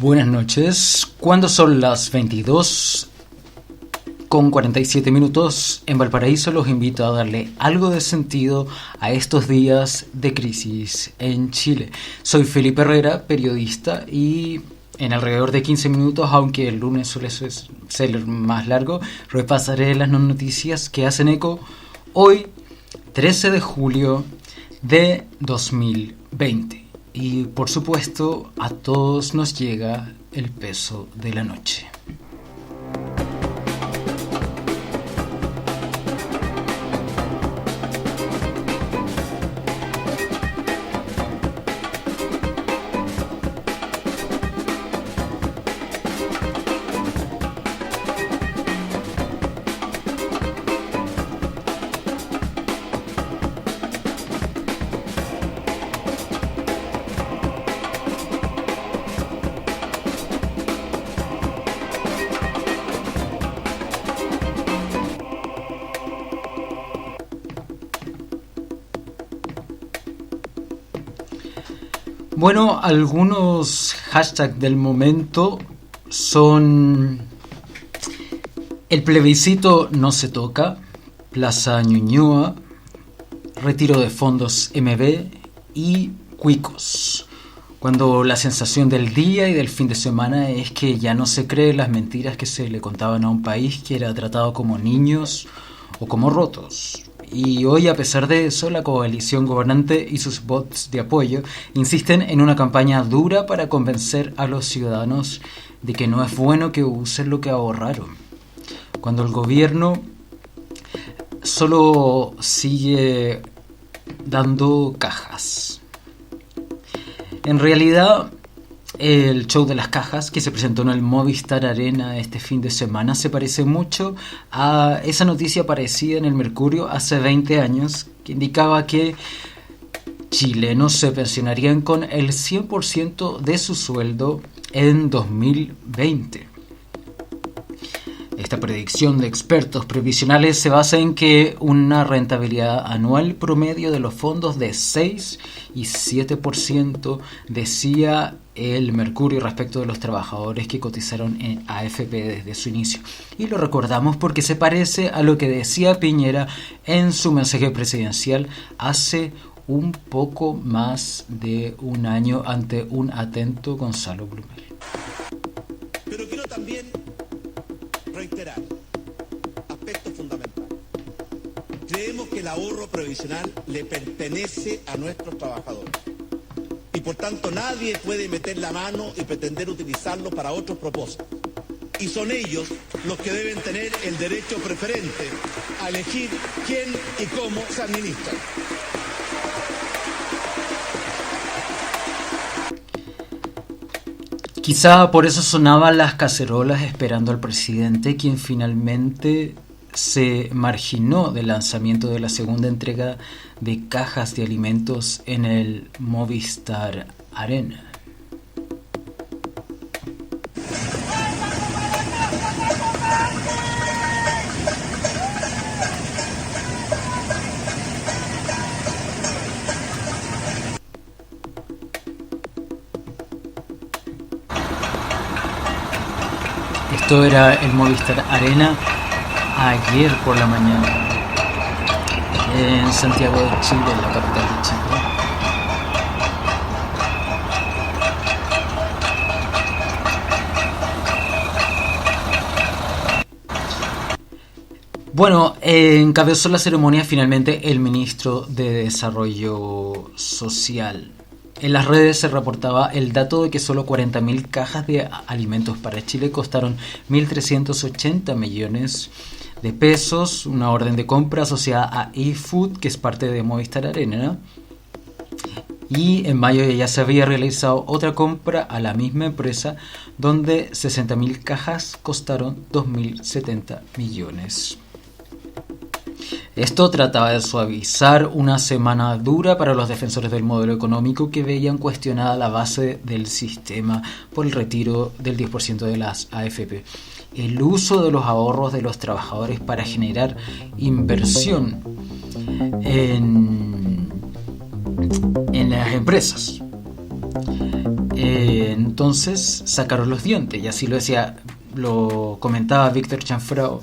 Buenas noches. Cuando son las 22:47 en Valparaíso, los invito a darle algo de sentido a estos días de crisis en Chile. Soy Felipe Herrera, periodista, y en alrededor de 15 minutos, aunque el lunes suele ser más largo, repasaré las noticias que hacen eco hoy, 13 de julio de 2020. Y por supuesto, a todos nos llega el peso de la noche. Bueno, algunos hashtags del momento son: el plebiscito no se toca, Plaza Ñuñoa, retiro de fondos MB y cuicos. Cuando la sensación del día y del fin de semana es que ya no se cree las mentiras que se le contaban a un país que era tratado como niños o como rotos. Y hoy, a pesar de eso, la coalición gobernante y sus bots de apoyo insisten en una campaña dura para convencer a los ciudadanos de que no es bueno que usen lo que ahorraron, cuando el gobierno solo sigue dando cajas. En realidad, el show de las cajas que se presentó en el Movistar Arena este fin de semana se parece mucho a esa noticia aparecida en el Mercurio hace 20 años que indicaba que chilenos se pensionarían con el 100% de su sueldo en 2020. Esta predicción de expertos previsionales se basa en que una rentabilidad anual promedio de los fondos de 6 y 7%, decía el Mercurio, respecto de los trabajadores que cotizaron en AFP desde su inicio. Y lo recordamos porque se parece a lo que decía Piñera en su mensaje presidencial hace un poco más de un año ante un atento Gonzalo Blumel. Pero quiero también reiterar aspectos fundamentales. Creemos que el ahorro previsional le pertenece a nuestros trabajadores y por tanto nadie puede meter la mano y pretender utilizarlo para otros propósitos. Y son ellos los que deben tener el derecho preferente a elegir quién y cómo se administran. Quizá por eso sonaban las cacerolas esperando al presidente, quien finalmente se marginó del lanzamiento de la segunda entrega de cajas de alimentos en el Movistar Arena. Esto era el Movistar Arena ayer por la mañana en Santiago de Chile, en la capital de Chile. Bueno, encabezó la ceremonia finalmente el ministro de Desarrollo Social. En las redes se reportaba el dato de que solo 40.000 cajas de alimentos para Chile costaron 1.380 millones de pesos, una orden de compra asociada a eFood, que es parte de Movistar Arena. Y en mayo ya se había realizado otra compra a la misma empresa, donde 60.000 cajas costaron 2.070 millones. Esto trataba de suavizar una semana dura para los defensores del modelo económico, que veían cuestionada la base del sistema por el retiro del 10% de las AFP, el uso de los ahorros de los trabajadores para generar inversión en las empresas. Entonces sacaron los dientes, y así lo comentaba Víctor Chanfrau.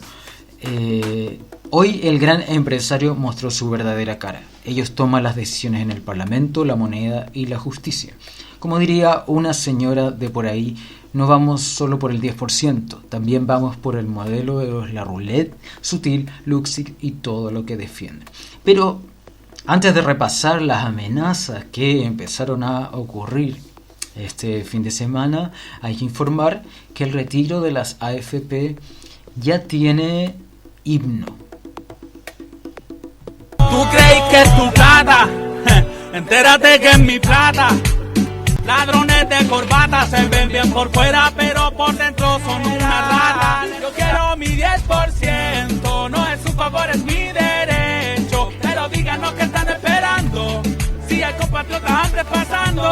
Hoy el gran empresario mostró su verdadera cara. Ellos toman las decisiones en el Parlamento, la moneda y la justicia. Como diría una señora de por ahí, no vamos solo por el 10%, también vamos por el modelo de la roulette, Sutil, Luxig y todo lo que defienden. Pero antes de repasar las amenazas que empezaron a ocurrir este fin de semana, hay que informar que el retiro de las AFP ya tiene himno. ¿Tú crees que es tu plata? Entérate que es mi plata. Ladrones de corbata se ven bien por fuera, pero por dentro son una rata. Yo quiero mi 10%, no es un favor, es mi derecho. Pero díganos que están esperando, si hay compatriotas hambre pasando.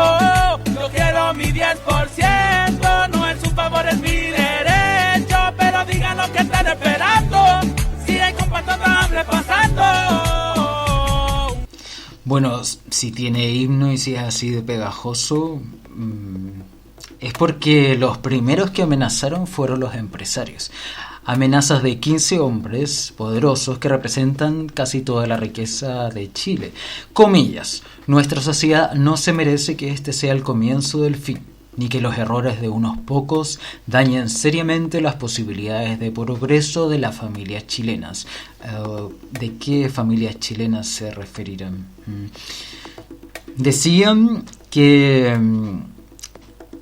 Yo quiero mi 10%, no es un favor, es mi derecho. Pero díganos que están esperando, si hay compatriotas hambre pasando. Bueno, si tiene himno y si es así de pegajoso, es porque los primeros que amenazaron fueron los empresarios. Amenazas de 15 hombres poderosos que representan casi toda la riqueza de Chile. Comillas, nuestra sociedad no se merece que este sea el comienzo del fin, ni que los errores de unos pocos dañen seriamente las posibilidades de progreso de las familias chilenas. ¿De qué familias chilenas se referirán? Decían que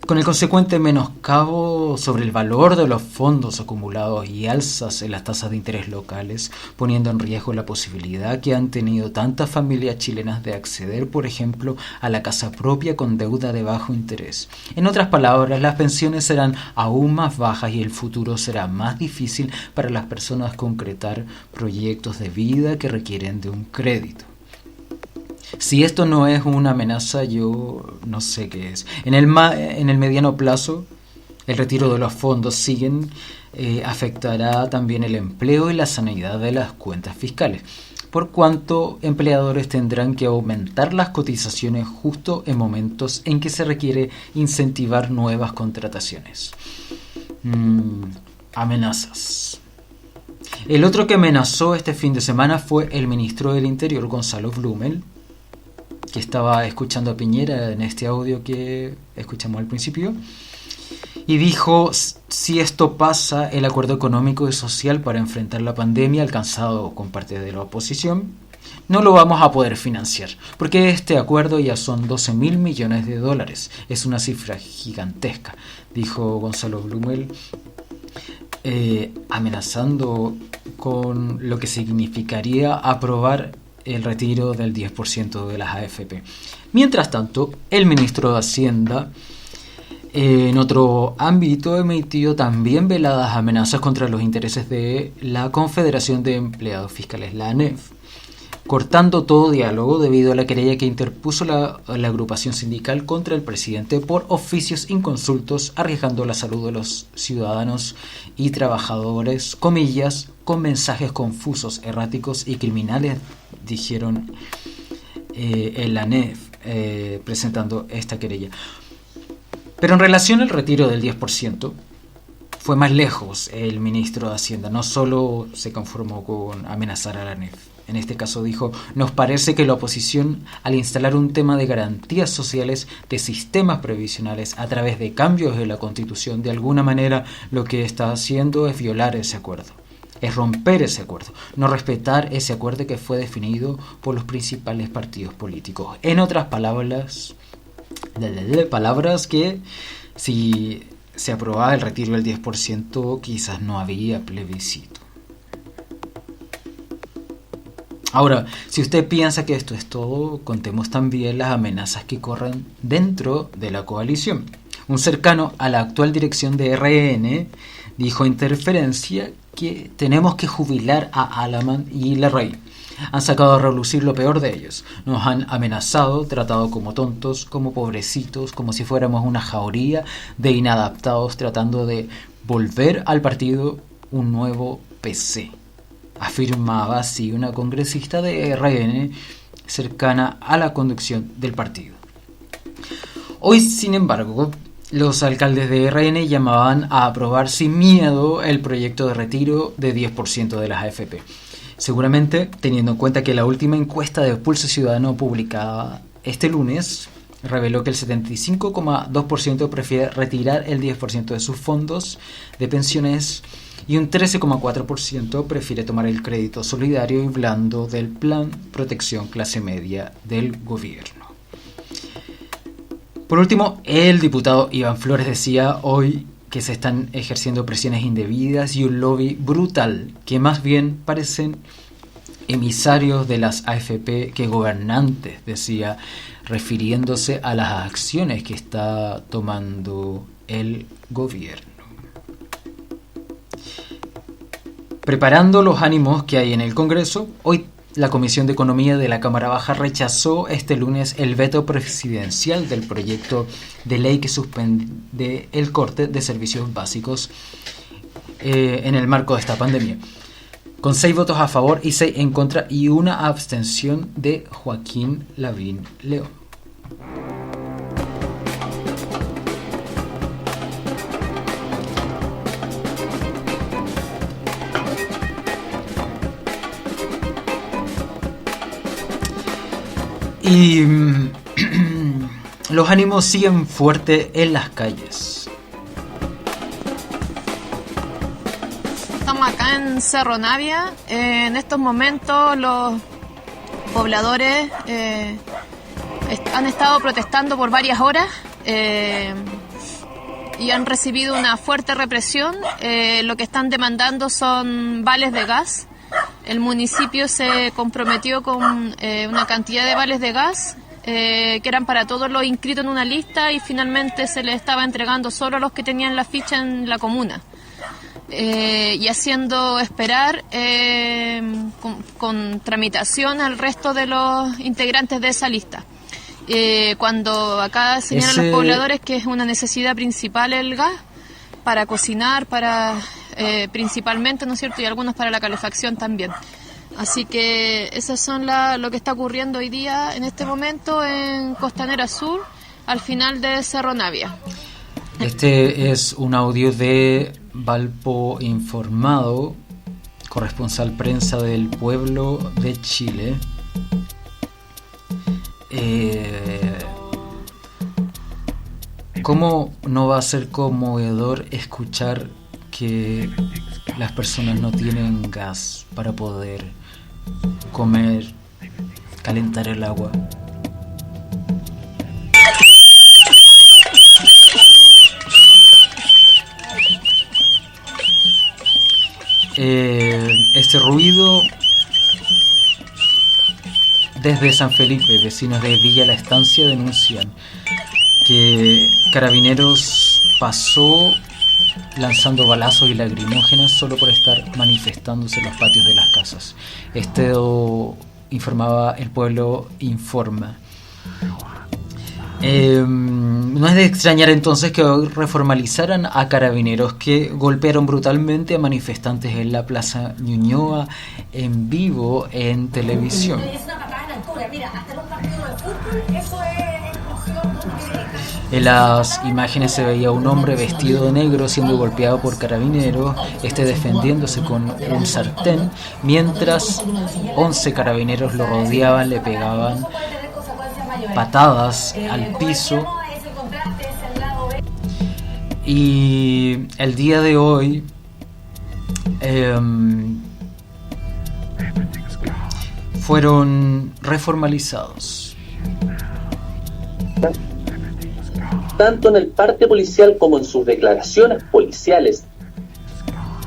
con el consecuente menoscabo sobre el valor de los fondos acumulados y alzas en las tasas de interés locales, poniendo en riesgo la posibilidad que han tenido tantas familias chilenas de acceder, por ejemplo, a la casa propia con deuda de bajo interés. En otras palabras, las pensiones serán aún más bajas y el futuro será más difícil para las personas concretar proyectos de vida que requieren de un crédito. Si esto no es una amenaza, yo no sé qué es. En el mediano plazo, el retiro de los fondos afectará también el empleo y la sanidad de las cuentas fiscales, por cuanto empleadores tendrán que aumentar las cotizaciones justo en momentos en que se requiere incentivar nuevas contrataciones. Amenazas. El otro que amenazó este fin de semana fue el ministro del Interior, Gonzalo Blumel, que estaba escuchando a Piñera en este audio que escuchamos al principio, y dijo: si esto pasa, el acuerdo económico y social para enfrentar la pandemia alcanzado con parte de la oposición, no lo vamos a poder financiar, porque este acuerdo ya son 12.000 millones de dólares, es una cifra gigantesca, dijo Gonzalo Blumel, amenazando con lo que significaría aprobar el retiro del 10% de las AFP. Mientras tanto, el ministro de Hacienda, en otro ámbito, emitió también veladas amenazas contra los intereses de la Confederación de Empleados Fiscales, la ANEF, cortando todo diálogo debido a la querella que interpuso la agrupación sindical contra el presidente por oficios inconsultos, arriesgando la salud de los ciudadanos y trabajadores, comillas, con mensajes confusos, erráticos y criminales, dijeron en la ANEF, presentando esta querella. Pero en relación al retiro del 10%, fue más lejos el ministro de Hacienda. No solo se conformó con amenazar a la ANEF. En este caso dijo: nos parece que la oposición, al instalar un tema de garantías sociales de sistemas previsionales a través de cambios de la Constitución, de alguna manera lo que está haciendo es violar ese acuerdo. Es romper ese acuerdo, no respetar ese acuerdo que fue definido por los principales partidos políticos. En otras palabras que si se aprobaba el retiro del 10%, quizás no había plebiscito. Ahora, si usted piensa que esto es todo, contemos también las amenazas que corren dentro de la coalición. Un cercano a la actual dirección de RN dijo a Interferencia que tenemos que jubilar a Alamán y Larraín. Han sacado a relucir lo peor de ellos. Nos han amenazado, tratado como tontos, como pobrecitos, como si fuéramos una jauría de inadaptados tratando de volver al partido un nuevo PC. Afirmaba así una congresista de RN cercana a la conducción del partido. Hoy, sin embargo, los alcaldes de RN llamaban a aprobar sin miedo el proyecto de retiro de 10% de las AFP. Seguramente teniendo en cuenta que la última encuesta de Pulso Ciudadano publicada este lunes reveló que el 75,2% prefiere retirar el 10% de sus fondos de pensiones y un 13,4% prefiere tomar el crédito solidario y blando del Plan Protección Clase Media del gobierno. Por último, el diputado Iván Flores decía hoy que se están ejerciendo presiones indebidas y un lobby brutal que más bien parecen emisarios de las AFP que gobernantes, decía, refiriéndose a las acciones que está tomando el gobierno. Preparando los ánimos que hay en el Congreso, hoy la Comisión de Economía de la Cámara Baja rechazó este lunes el veto presidencial del proyecto de ley que suspende el corte de servicios básicos en el marco de esta pandemia, con 6 votos a favor y 6 en contra y una abstención de Joaquín Lavín León. Y los ánimos siguen fuertes en las calles. Estamos acá en Cerro Navia. En estos momentos los pobladores han estado protestando por varias horas y han recibido una fuerte represión. Lo que están demandando son vales de gas. El municipio se comprometió con una cantidad de vales de gas que eran para todos los inscritos en una lista y finalmente se les estaba entregando solo a los que tenían la ficha en la comuna. Y haciendo esperar con tramitación al resto de los integrantes de esa lista. Cuando acá señalan los pobladores que es una necesidad principal el gas para cocinar, para principalmente, ¿no es cierto?, y algunos para la calefacción también. Así que esas son lo que está ocurriendo hoy día, en este momento, en Costanera Sur, al final de Cerro Navia. Este es un audio de Valpo Informado, corresponsal prensa del Pueblo de Chile. ¿Cómo no va a ser conmovedor escuchar que las personas no tienen gas para poder comer, calentar el agua? Este ruido desde San Felipe, vecinos de Villa La Estancia denuncian que Carabineros pasó lanzando balazos y lacrimógenas solo por estar manifestándose en los patios de las casas. Esto informaba El Pueblo Informa. No es de extrañar entonces que hoy reformalizaran a Carabineros que golpearon brutalmente a manifestantes en la Plaza Ñuñoa en vivo en televisión. En las imágenes se veía un hombre vestido de negro siendo golpeado por Carabineros, defendiéndose con un sartén, mientras 11 carabineros lo rodeaban, le pegaban patadas al piso. Y el día de hoy fueron reformalizados. Tanto en el parte policial como en sus declaraciones policiales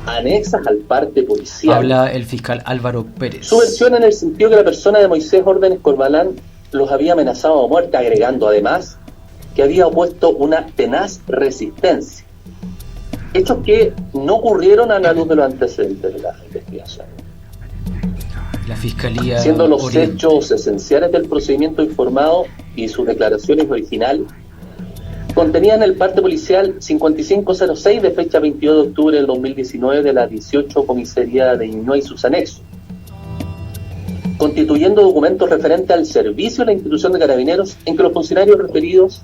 anexas al parte policial. Habla el fiscal Álvaro Pérez. Su versión en el sentido que la persona de Moisés Órdenes Corbalán los había amenazado a muerte, agregando además que había opuesto una tenaz resistencia. Hechos que no ocurrieron a la luz de los antecedentes de la investigación. La Fiscalía siendo los Oriente. Hechos esenciales del procedimiento informado y sus declaraciones originales contenían el parte policial 5506 de fecha 22 de octubre del 2019 de la 18 Comisaría de Ñuñoa y sus anexos, constituyendo documentos referentes al servicio de la institución de Carabineros en que los funcionarios referidos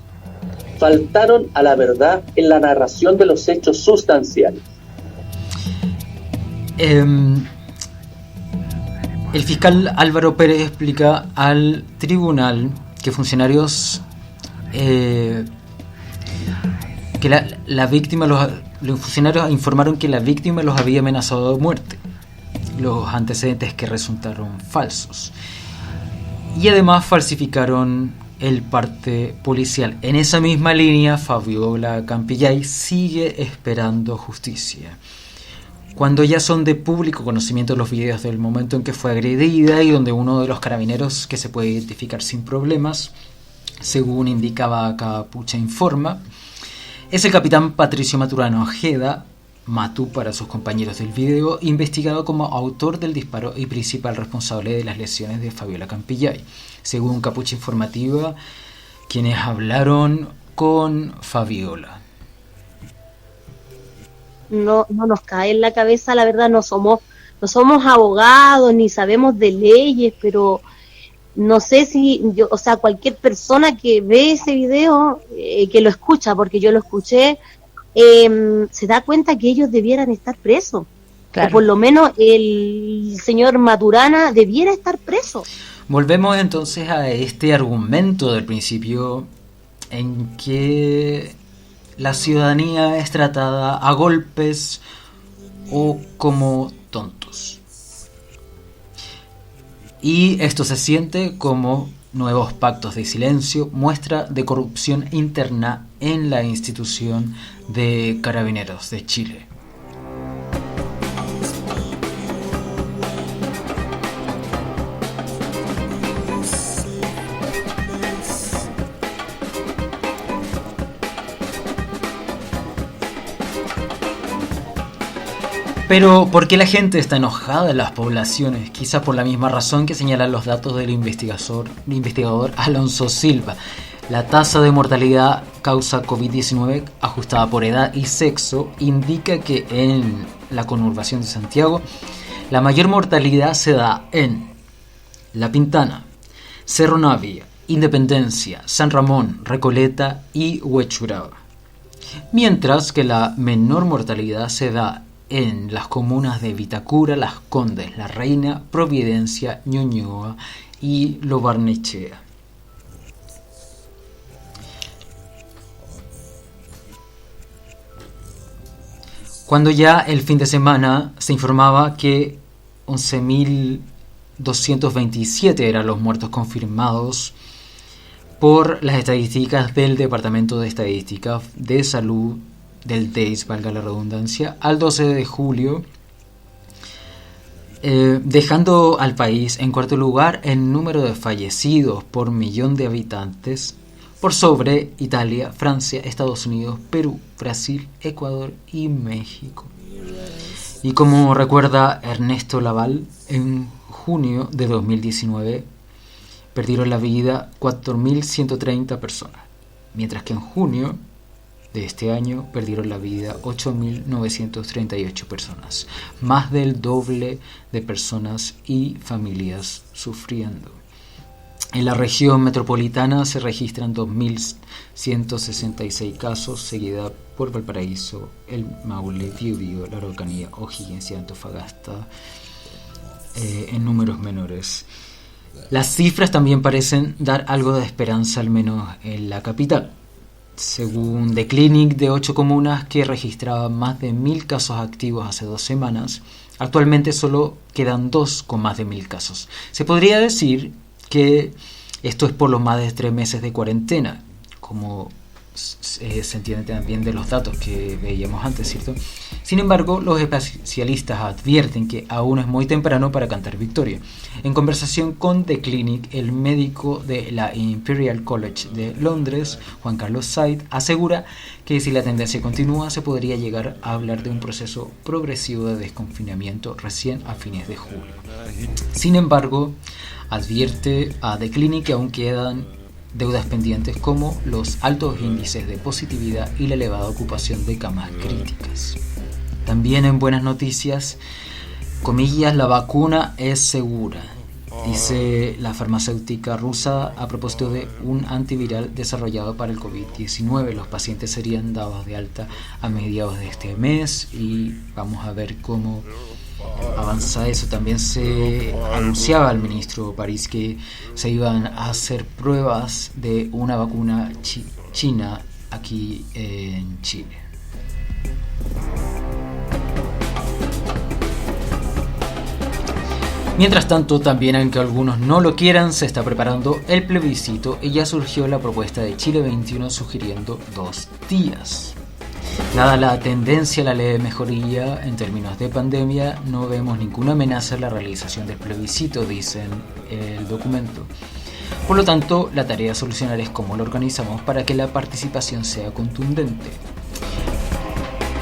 faltaron a la verdad en la narración de los hechos sustanciales. El fiscal Álvaro Pérez explica al tribunal que funcionarios la víctima, los funcionarios informaron que la víctima los había amenazado de muerte, los antecedentes que resultaron falsos, y además falsificaron el parte policial. En esa misma línea, Fabiola Campillay sigue esperando justicia. Cuando ya son de público conocimiento los videos del momento en que fue agredida y donde uno de los carabineros, que se puede identificar sin problemas, según indicaba Capucha Informa, es el capitán Patricio Maturano Ojeda, Matu para sus compañeros del video, investigado como autor del disparo y principal responsable de las lesiones de Fabiola Campillay, según Capucha Informativa, quienes hablaron con Fabiola. No nos cae en la cabeza, la verdad. No somos abogados ni sabemos de leyes, pero no sé si cualquier persona que ve ese video, que lo escucha, porque yo lo escuché, se da cuenta que ellos debieran estar presos. Claro. O por lo menos el señor Maturana debiera estar preso. Volvemos entonces a este argumento del principio en que la ciudadanía es tratada a golpes o como tontos. Y esto se siente como nuevos pactos de silencio, muestra de corrupción interna en la institución de Carabineros de Chile. Pero, ¿por qué la gente está enojada en las poblaciones? Quizás por la misma razón que señalan los datos del investigador Alonso Silva. La tasa de mortalidad causa COVID-19 ajustada por edad y sexo indica que en la conurbación de Santiago la mayor mortalidad se da en La Pintana, Cerro Navia, Independencia, San Ramón, Recoleta y Huechuraba. Mientras que la menor mortalidad se da en las comunas de Vitacura, Las Condes, La Reina, Providencia, Ñuñoa y Lo Barnechea. Cuando ya el fin de semana se informaba que 11.227 eran los muertos confirmados por las estadísticas del Departamento de Estadística de Salud del DEIS, valga la redundancia, al 12 de julio, dejando al país en cuarto lugar en número de fallecidos por millón de habitantes, por sobre Italia, Francia, Estados Unidos, Perú, Brasil, Ecuador y México. Y como recuerda Ernesto Laval, en junio de 2019 perdieron la vida 4.130 personas, mientras que en junio de este año perdieron la vida 8.938 personas, más del doble de personas y familias sufriendo. En la región metropolitana se registran 2.166 casos, seguida por Valparaíso, El Maule, Biobío, La Araucanía, O'Higgins y Antofagasta, en números menores. Las cifras también parecen dar algo de esperanza, al menos en la capital. Según The Clinic, de 8 comunas que registraban más de 1.000 casos activos hace 2 semanas, actualmente solo quedan 2 con más de 1.000 casos. Se podría decir que esto es por los más de 3 meses de cuarentena, como se entiende también de los datos que veíamos antes, ¿cierto? Sin embargo, los especialistas advierten que aún es muy temprano para cantar victoria. En conversación con The Clinic, el médico de la Imperial College de Londres, Juan Carlos Said, asegura que si la tendencia continúa se podría llegar a hablar de un proceso progresivo de desconfinamiento recién a fines de julio. Sin embargo, advierte a The Clinic que aún quedan deudas pendientes como los altos índices de positividad y la elevada ocupación de camas críticas. También en buenas noticias, comillas, la vacuna es segura. dice la farmacéutica rusa a propósito de un antiviral desarrollado para el COVID-19. Los pacientes serían dados de alta a mediados de este mes y vamos a ver cómo avanza eso. También se anunciaba al ministro París que se iban a hacer pruebas de una vacuna china aquí en Chile. Mientras tanto, también aunque algunos no lo quieran, se está preparando el plebiscito y ya surgió la propuesta de Chile 21 sugiriendo 2 días. Dada la tendencia a la leve mejoría en términos de pandemia, no vemos ninguna amenaza a la realización del plebiscito, dice el documento. Por lo tanto, la tarea a solucionar es cómo lo organizamos para que la participación sea contundente.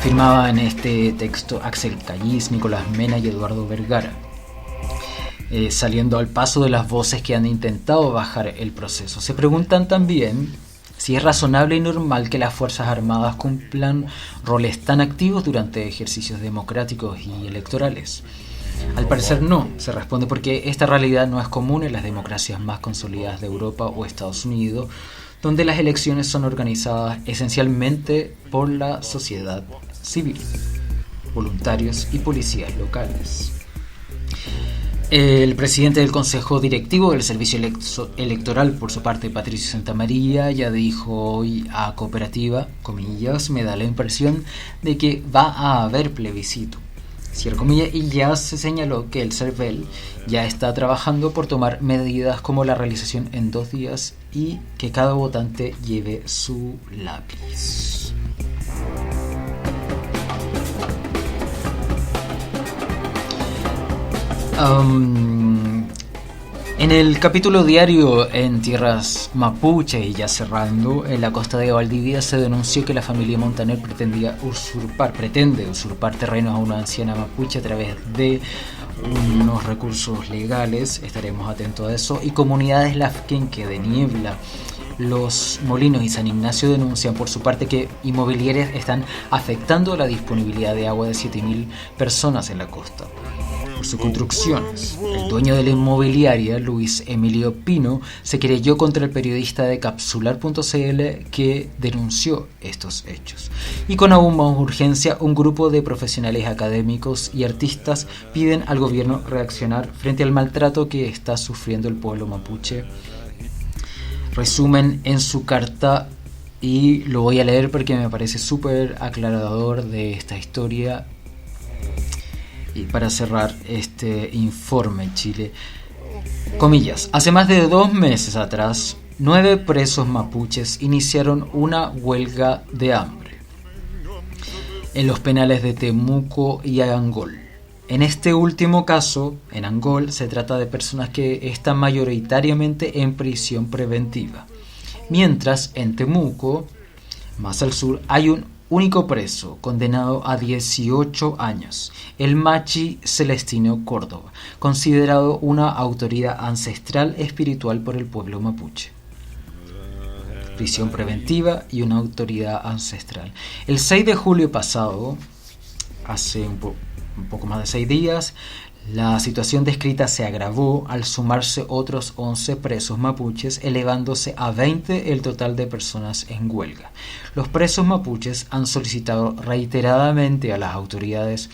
Firmaba en este texto Axel Callis, Nicolás Mena y Eduardo Vergara. Saliendo al paso de las voces que han intentado bajar el proceso. Se preguntan también si es razonable y normal que las Fuerzas Armadas cumplan roles tan activos durante ejercicios democráticos y electorales. Al parecer no, se responde porque esta realidad no es común en las democracias más consolidadas de Europa o Estados Unidos, donde las elecciones son organizadas esencialmente por la sociedad civil, voluntarios y policías locales. El presidente del Consejo Directivo del Servicio Electoral, por su parte, Patricio Santamaría, ya dijo hoy a Cooperativa, comillas, me da la impresión de que va a haber plebiscito, cierre comillas, y ya se señaló que el CERVEL ya está trabajando por tomar medidas como la realización en 2 días y que cada votante lleve su lápiz. En el capítulo diario en tierras mapuche y ya cerrando, en la costa de Valdivia se denunció que la familia Montaner pretende usurpar terrenos a una anciana mapuche a través de unos recursos legales, estaremos atentos a eso, y comunidades lafquenque de Niebla, Los Molinos y San Ignacio denuncian por su parte que inmobiliarias están afectando la disponibilidad de agua de 7.000 personas en la costa por sus construcciones. El dueño de la inmobiliaria, Luis Emilio Pino, se querelló contra el periodista de Capsular.cl que denunció estos hechos. Y con aún más urgencia, un grupo de profesionales académicos y artistas piden al gobierno reaccionar frente al maltrato que está sufriendo el pueblo mapuche. Resumen en su carta, y lo voy a leer porque me parece súper aclarador de esta historia. Y para cerrar este informe, Chile, comillas, hace más de 2 meses atrás, 9 presos mapuches iniciaron una huelga de hambre en los penales de Temuco y Angol. En este último caso, en Angol, se trata de personas que están mayoritariamente en prisión preventiva, mientras en Temuco, más al sur, hay un único preso condenado a 18 años, el Machi Celestino Córdoba, considerado una autoridad ancestral espiritual por el pueblo mapuche. Prisión preventiva y una autoridad ancestral. El 6 de julio pasado, hace un poco más de 6 días, la situación descrita se agravó al sumarse otros 11 presos mapuches, elevándose a 20 el total de personas en huelga. Los presos mapuches han solicitado reiteradamente a las autoridades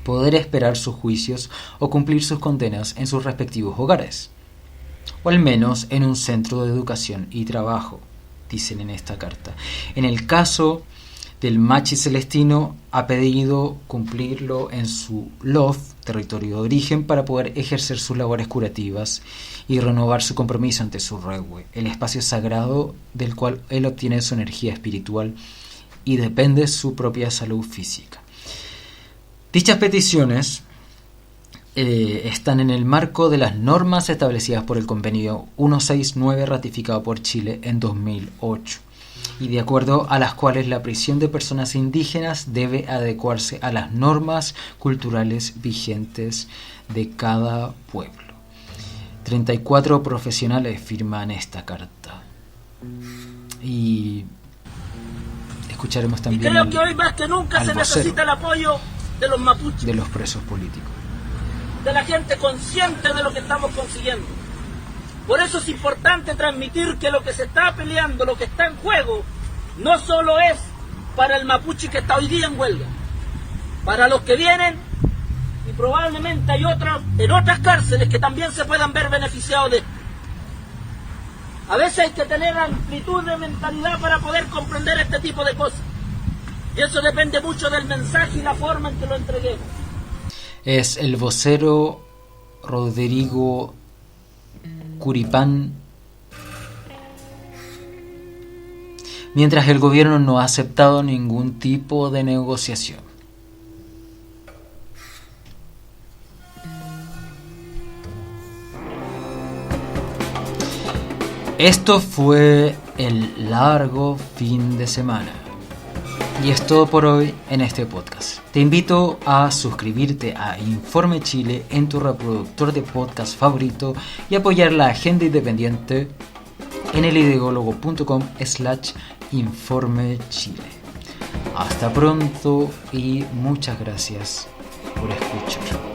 poder esperar sus juicios o cumplir sus condenas en sus respectivos hogares, o al menos en un centro de educación y trabajo, dicen en esta carta. En el caso del Machi Celestino, ha pedido cumplirlo en su LOF, territorio de origen, para poder ejercer sus labores curativas y renovar su compromiso ante su Rehue, el espacio sagrado del cual él obtiene su energía espiritual y depende su propia salud física. Dichas peticiones están en el marco de las normas establecidas por el Convenio 169 ratificado por Chile en 2008. Y de acuerdo a las cuales la prisión de personas indígenas debe adecuarse a las normas culturales vigentes de cada pueblo. 34 profesionales firman esta carta. Y escucharemos también. Y creo que hoy más que nunca se necesita el apoyo de los mapuches, de los presos políticos. de la gente consciente de lo que estamos consiguiendo. Por eso es importante transmitir que lo que se está peleando, lo que está en juego, no solo es para el mapuche que está hoy día en huelga, para los que vienen, y probablemente hay otros en otras cárceles que también se puedan ver beneficiados de esto. A veces hay que tener amplitud de mentalidad para poder comprender este tipo de cosas. Y eso depende mucho del mensaje y la forma en que lo entreguemos. Es el vocero Rodrigo Curipán. Mientras el gobierno no ha aceptado ningún tipo de negociación. Esto fue el largo fin de semana. Y es todo por hoy en este podcast. Te invito a suscribirte a Informe Chile en tu reproductor de podcast favorito y apoyar la agenda independiente en elideologo.com/Informe Chile. Hasta pronto y muchas gracias por escuchar.